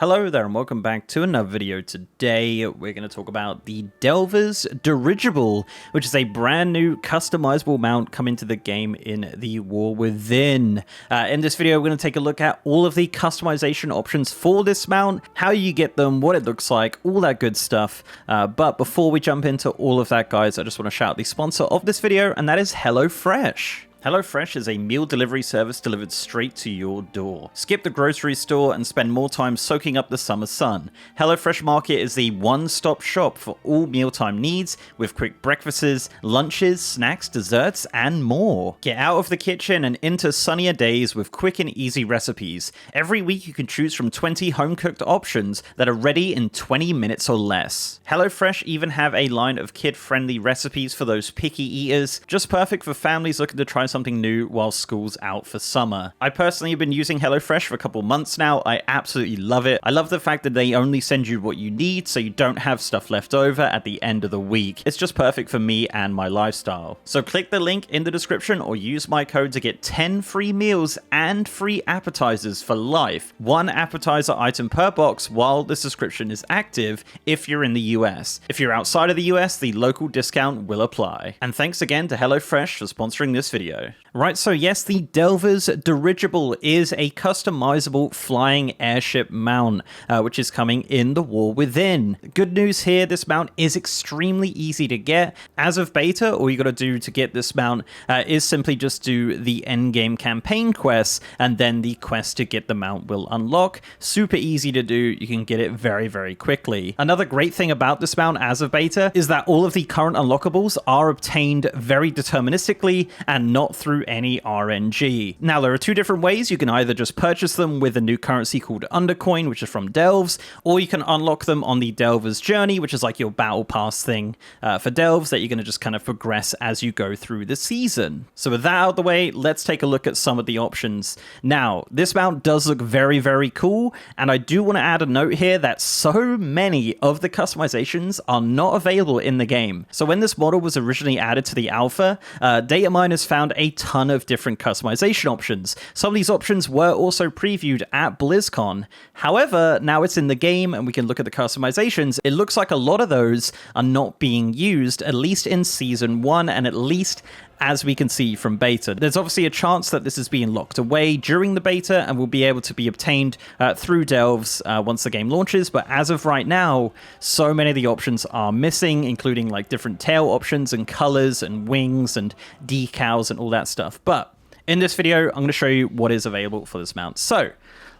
Hello there and welcome back to another video. Today we're going to talk about the Delver's Dirigible, which is a brand new customizable mount coming to the game in the War Within. In this video we're going to take a look at all of the customization options for this mount, how you get them, what it looks like, all that good stuff. But before we jump into all of that, guys, I just want to shout out the sponsor of this video, and that is HelloFresh. HelloFresh is a meal delivery service delivered straight to your door. Skip the grocery store and spend more time soaking up the summer sun. HelloFresh Market is the one-stop shop for all mealtime needs, with quick breakfasts, lunches, snacks, desserts, and more. Get out of the kitchen and into sunnier days with quick and easy recipes. Every week you can choose from 20 home-cooked options that are ready in 20 minutes or less. HelloFresh even have a line of kid-friendly recipes for those picky eaters, just perfect for families looking to try something new while school's out for summer. I personally have been using HelloFresh for a couple months now. I absolutely love it. I love the fact that they only send you what you need, so you don't have stuff left over at the end of the week. It's just perfect for me and my lifestyle. So click the link in the description or use my code to get 10 free meals and free appetizers for life. One appetizer item per box while the subscription is active if you're in the US. If you're outside of the US, the local discount will apply. And thanks again to HelloFresh for sponsoring this video. Right, so yes, the Delver's Dirigible is a customizable flying airship mount, which is coming in the War Within. Good news here, this mount is extremely easy to get. As of beta, all you gotta do to get this mount is simply just do the endgame campaign quests, and then the quest to get the mount will unlock. Super easy to do, you can get it very, very quickly. Another great thing about this mount as of beta is that all of the current unlockables are obtained very deterministically and not through any RNG. Now, there are two different ways. You can either just purchase them with a new currency called Undercoin, which is from Delves, or you can unlock them on the Delver's Journey, which is like your battle pass thing for Delves that you're going to just kind of progress as you go through the season. So with that out of the way, let's take a look at some of the options. Now, this mount does look very, very cool, and I do want to add a note here that so many of the customizations are not available in the game. So when this model was originally added to the alpha, data miners found a ton of different customization options. Some of these options were also previewed at BlizzCon. However, now it's in the game and we can look at the customizations. It looks like a lot of those are not being used, at least in Season 1, and at least as we can see from beta. There's obviously a chance that this is being locked away during the beta and will be able to be obtained through Delves once the game launches, but as of right now, so many of the options are missing, including like different tail options and colors and wings and decals and all that stuff. But in this video, I'm going to show you what is available for this mount. So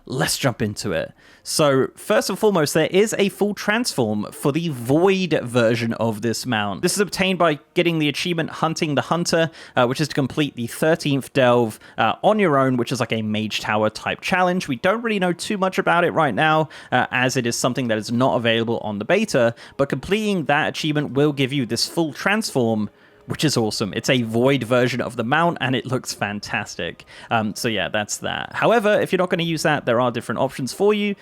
let's jump into it. So first and foremost, there is a full transform for the Void version of this mount. This is obtained by getting the achievement Hunting the Hunter, which is to complete the 13th delve on your own, which is like a Mage Tower type challenge. We don't really know too much about it right now, as it is something that is not available on the beta, but completing that achievement will give you this full transform, which is awesome. It's a Void version of the mount, and it looks fantastic. So yeah, that's that. However, if you're not going to use that, there are different options for you.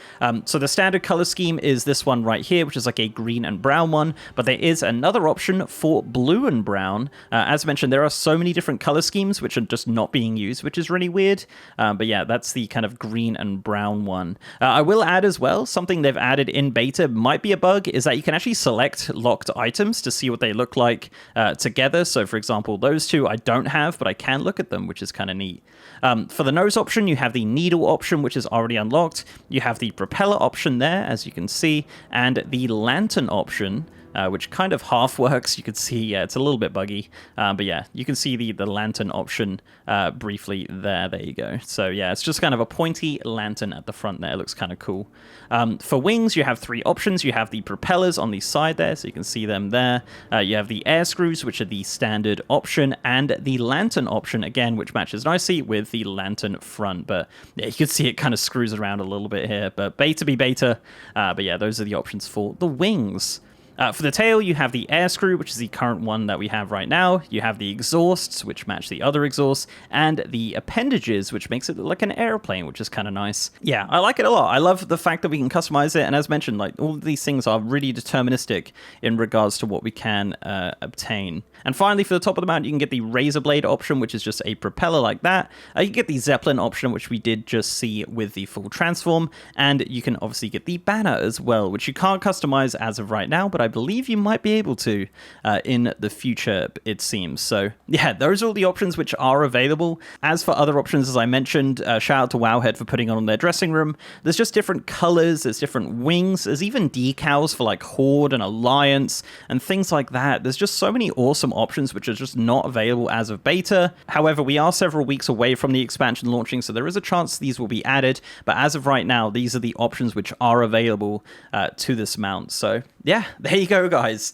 So the standard color scheme is this one right here, which is like a green and brown one, but there is another option for blue and brown. As mentioned, there are so many different color schemes which are just not being used, which is really weird. But yeah, that's the kind of green and brown one. I will add as well, something they've added in beta, might be a bug, is that you can actually select locked items to see what they look like together. So for example, those two I don't have, but I can look at them, which is kind of neat. For the nose option, you have the needle option, which is already unlocked. You have the propeller option there, as you can see, and the lantern option, which kind of half works. You can see, yeah, it's a little bit buggy. But yeah, you can see the lantern option briefly there. There you go. So yeah, it's just kind of a pointy lantern at the front there. It looks kind of cool. For wings, you have three options. You have the propellers on the side there, so you can see them there. You have the air screws, which are the standard option, and the lantern option, again, which matches nicely with the lantern front. But yeah, you can see it kind of screws around a little bit here, but beta be beta. But yeah, those are the options for the wings. For the tail, you have the air screw, which is the current one that we have right now. You have the exhausts, which match the other exhausts, and the appendages, which makes it look like an airplane, which is kind of nice. Yeah, I like it a lot. I love the fact that we can customize it, and as mentioned, like all of these things are really deterministic in regards to what we can obtain. And finally, for the top of the mount, you can get the razor blade option, which is just a propeller like that. You can get the Zeppelin option, which we did just see with the full transform, and you can obviously get the banner as well, which you can't customize as of right now, but I believe you might be able to in the future, it seems. So yeah, those are all the options which are available. As for other options, as I mentioned, shout out to Wowhead for putting on their dressing room. There's just different colors, there's different wings, there's even decals for like Horde and Alliance and things like that. There's just so many awesome options which are just not available as of beta. However, we are several weeks away from the expansion launching, so there is a chance these will be added, but as of right now, these are the options which are available to this mount. So yeah, there you go, guys.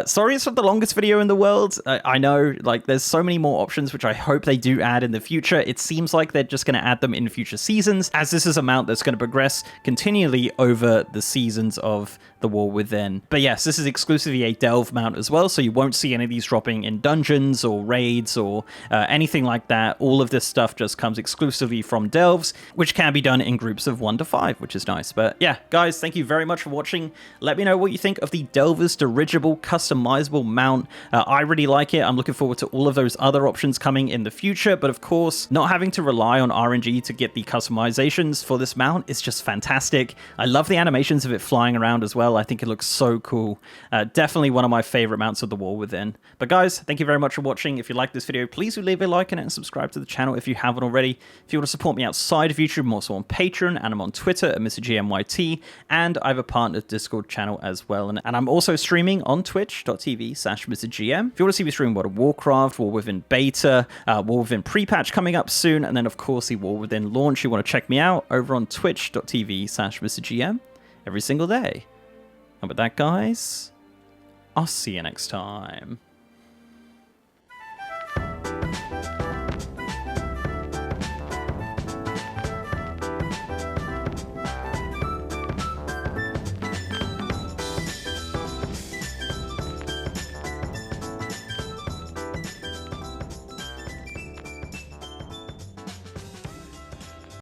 Sorry it's not the longest video in the world. I know, like, there's so many more options which I hope they do add in the future. It seems like they're just going to add them in future seasons, as this is a mount that's going to progress continually over the seasons of the War Within. But yes, this is exclusively a delve mount as well, so you won't see any of these dropping in dungeons or raids or anything like that. All of this stuff just comes exclusively from delves, which can be done in groups of 1 to 5, which is nice. But yeah, guys, thank you very much for watching. Let me know what you think of the Delver's Dirigible Customizable mount. I really like it. I'm looking forward to all of those other options coming in the future, but of course, not having to rely on RNG to get the customizations for this mount is just fantastic. I love the animations of it flying around as well. I think it looks so cool. Definitely one of my favorite mounts of the War Within. But guys, thank you very much for watching. If you like this video, please do leave a like on it and subscribe to the channel if you haven't already. If you want to support me outside of YouTube, I'm also on Patreon and I'm on Twitter at MrGMYT, and I have a partnered Discord channel as well. And I'm also streaming on twitch.tv/MrGM. If you want to see me stream World of Warcraft, War Within Beta, War Within pre-patch coming up soon, and then of course the War Within launch, you want to check me out over on twitch.tv/MrGM every single day. And with that, guys, I'll see you next time.